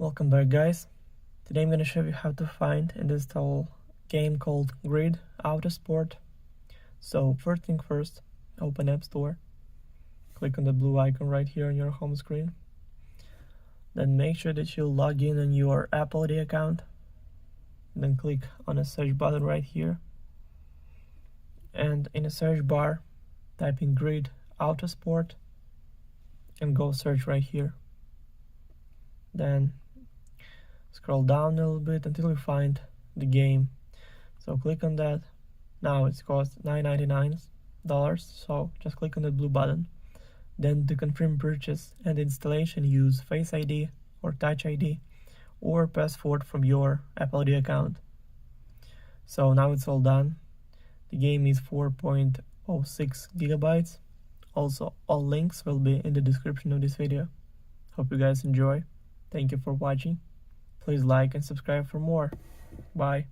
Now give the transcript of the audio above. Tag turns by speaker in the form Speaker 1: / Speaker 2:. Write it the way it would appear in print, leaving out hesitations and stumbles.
Speaker 1: Welcome back, guys. Today I'm going to show you how to find and install a game called GIRD Autosport. So first thing first, open App Store, click on the blue icon right here on your home screen. Then make sure that you log in on your Apple ID account. Then click on the search button right here. And in the search bar, type in GIRD Autosport and go search right here. Then scroll down a little bit until you find the game. So click on that. Now it's cost $9.99, so just click on the blue button. Then to confirm purchase and installation, use Face ID or Touch ID or password from your Apple ID account. So now it's all done. The game is 4.06 gigabytes. Also, all links will be in the description of this video. Hope you guys enjoy. Thank you for watching. Please like and subscribe for more. Bye.